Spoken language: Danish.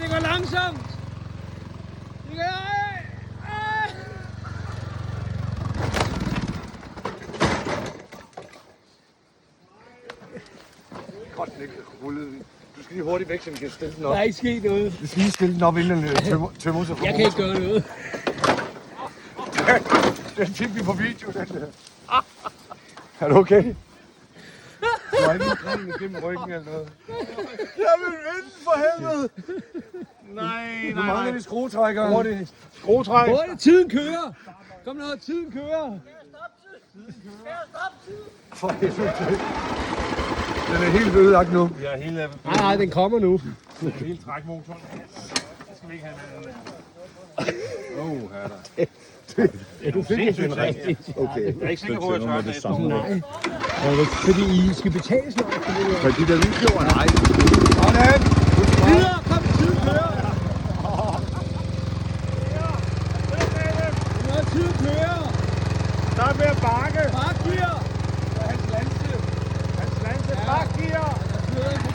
det går langsomt. Det går... Godt, den ikke rullet. Du skal lige hurtigt væk, så vi kan stille den op. Der er ikke sket noget. Vi skal lige stille den op, inden den tømmer sig. Jeg kan ikke gøre noget. Den fik vi på video, den der. Er du okay? Du har ikke en grin igennem ryggen eller noget. Jeg vil vinde for helvede! Nej, Nu mangler vi skruetrækkeren. Hurtigt. Skruetræk. Hurtigt, tiden kører. Kom nu, tiden kører. For helvede. Den er helt ødelagt nu. Vi har hele, Nej, den kommer nu. hele trækmotoren. Det skal vi ikke have med. Her der. Ja, du fik det rigtigt. Okay. Jeg er ikke sikker på, at jeg tør det efter. Nej. Fordi I skal betale snart for det der. For de der videoer, nej. Sådan. Videre, kom, tiden kører. Nu er tiden kører. Start med at bakke. Bare gear. Hans Lanse. Bak gear. Der kører